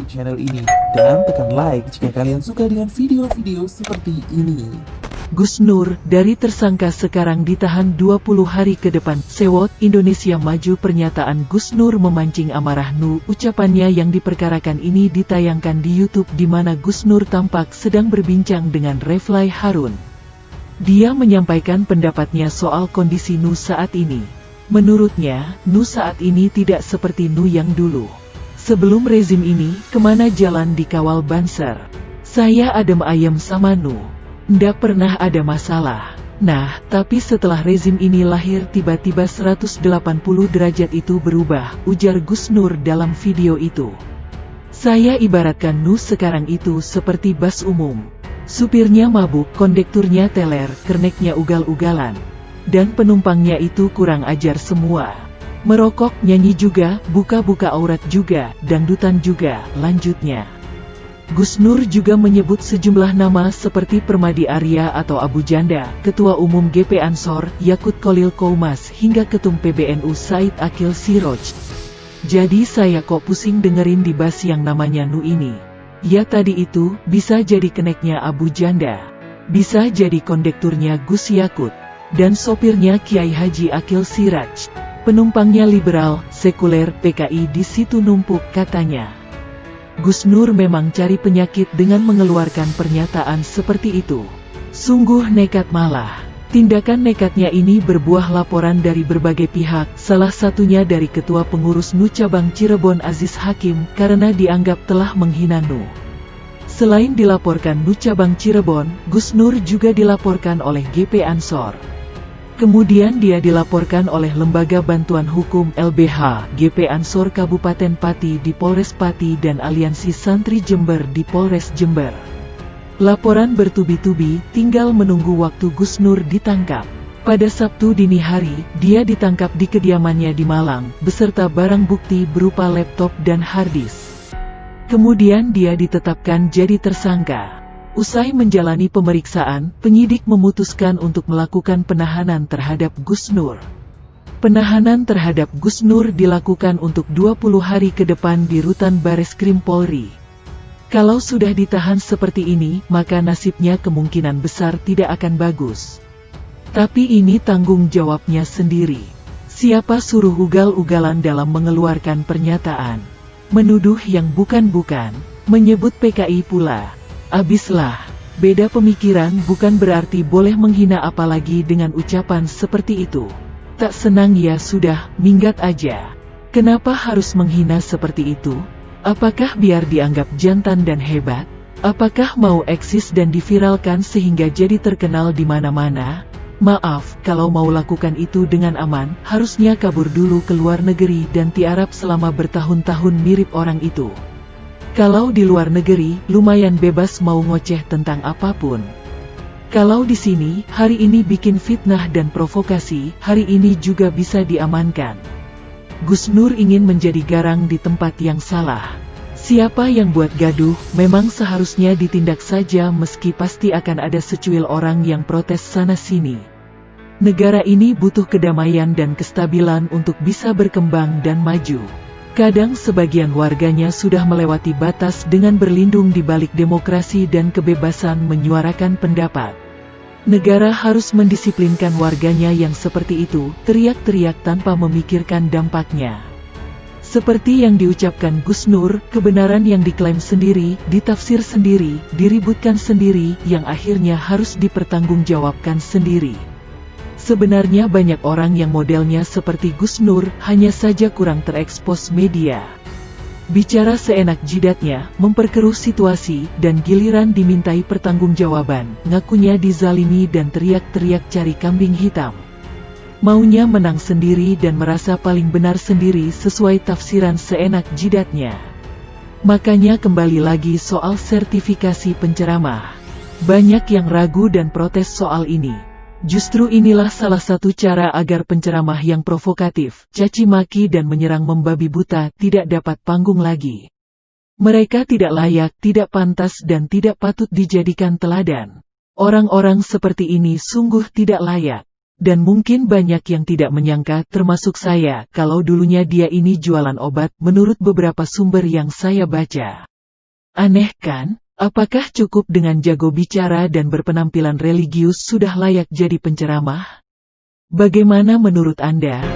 YouTube channel ini dan tekan like jika kalian suka dengan video-video seperti ini. Gus Nur, dari tersangka sekarang ditahan 20 hari ke depan. Sewot, Indonesia Maju. Pernyataan Gus Nur memancing amarah Nu. Ucapannya yang diperkarakan ini ditayangkan di YouTube di mana Gus Nur tampak sedang berbincang dengan Refly Harun. Dia menyampaikan pendapatnya soal kondisi Nu saat ini. Menurutnya, Nu saat ini tidak seperti Nu yang dulu. Sebelum rezim ini, kemana jalan dikawal Banser. Saya adem ayem sama Nu. Ndak pernah ada masalah. Nah, tapi setelah rezim ini lahir tiba-tiba 180 derajat itu berubah, ujar Gus Nur dalam video itu. Saya ibaratkan Nu sekarang itu seperti bas umum. Supirnya mabuk, kondekturnya teler, kerneknya ugal-ugalan. Dan penumpangnya itu kurang ajar semua. Merokok, nyanyi juga, buka-buka aurat juga, dangdutan juga, lanjutnya. Gus Nur juga menyebut sejumlah nama seperti Permadi Arya atau Abu Janda, Ketua Umum GP Ansor, Yakut Khalil Koumas, hingga Ketum PBNU Said Akil Siroj. Jadi saya kok pusing dengerin di bas yang namanya Nu ini. Ya tadi itu, bisa jadi keneknya Abu Janda. Bisa jadi kondekturnya Gus Yakut. Dan sopirnya Kiai Haji Akil Siraj. Penumpangnya liberal, sekuler, PKI di situ numpuk, katanya. Gus Nur memang cari penyakit dengan mengeluarkan pernyataan seperti itu. Sungguh nekat malah. Tindakan nekatnya ini berbuah laporan dari berbagai pihak, salah satunya dari Ketua Pengurus Nu Cabang Cirebon Aziz Hakim, karena dianggap telah menghina Nu. Selain dilaporkan Nu Cabang Cirebon, Gus Nur juga dilaporkan oleh GP Ansor. Kemudian dia dilaporkan oleh Lembaga Bantuan Hukum LBH, GP Ansor Kabupaten Pati di Polres Pati dan Aliansi Santri Jember di Polres Jember. Laporan bertubi-tubi, tinggal menunggu waktu Gus Nur ditangkap. Pada Sabtu dini hari, dia ditangkap di kediamannya di Malang, beserta barang bukti berupa laptop dan harddisk. Kemudian dia ditetapkan jadi tersangka. Usai menjalani pemeriksaan, penyidik memutuskan untuk melakukan penahanan terhadap Gus Nur. Penahanan terhadap Gus Nur dilakukan untuk 20 hari ke depan di Rutan Bareskrim Polri. Kalau sudah ditahan seperti ini, maka nasibnya kemungkinan besar tidak akan bagus. Tapi ini tanggung jawabnya sendiri. Siapa suruh ugal-ugalan dalam mengeluarkan pernyataan? Menuduh yang bukan-bukan, menyebut PKI pula. Abislah, beda pemikiran bukan berarti boleh menghina apalagi dengan ucapan seperti itu. Tak senang ya sudah, minggat aja. Kenapa harus menghina seperti itu? Apakah biar dianggap jantan dan hebat? Apakah mau eksis dan diviralkan sehingga jadi terkenal di mana-mana? Maaf, kalau mau lakukan itu dengan aman, harusnya kabur dulu ke luar negeri dan tiarap selama bertahun-tahun mirip orang itu. Kalau di luar negeri, lumayan bebas mau ngoceh tentang apapun. Kalau di sini, hari ini bikin fitnah dan provokasi, hari ini juga bisa diamankan. Gus Nur ingin menjadi garang di tempat yang salah. Siapa yang buat gaduh, memang seharusnya ditindak saja meski pasti akan ada secuil orang yang protes sana-sini. Negara ini butuh kedamaian dan kestabilan untuk bisa berkembang dan maju. Kadang sebagian warganya sudah melewati batas dengan berlindung di balik demokrasi dan kebebasan menyuarakan pendapat. Negara harus mendisiplinkan warganya yang seperti itu, teriak-teriak tanpa memikirkan dampaknya. Seperti yang diucapkan Gus Nur, kebenaran yang diklaim sendiri, ditafsir sendiri, diributkan sendiri, yang akhirnya harus dipertanggungjawabkan sendiri. Sebenarnya banyak orang yang modelnya seperti Gus Nur, hanya saja kurang terekspos media. Bicara seenak jidatnya, memperkeruh situasi, dan giliran dimintai pertanggungjawaban, ngakunya dizalimi dan teriak-teriak cari kambing hitam. Maunya menang sendiri dan merasa paling benar sendiri sesuai tafsiran seenak jidatnya. Makanya kembali lagi soal sertifikasi penceramah. Banyak yang ragu dan protes soal ini. Justru inilah salah satu cara agar penceramah yang provokatif, caci maki dan menyerang membabi buta tidak dapat panggung lagi. Mereka tidak layak, tidak pantas dan tidak patut dijadikan teladan. Orang-orang seperti ini sungguh tidak layak. Dan mungkin banyak yang tidak menyangka, termasuk saya, kalau dulunya dia ini jualan obat, menurut beberapa sumber yang saya baca. Aneh kan? Apakah cukup dengan jago bicara dan berpenampilan religius sudah layak jadi penceramah? Bagaimana menurut Anda?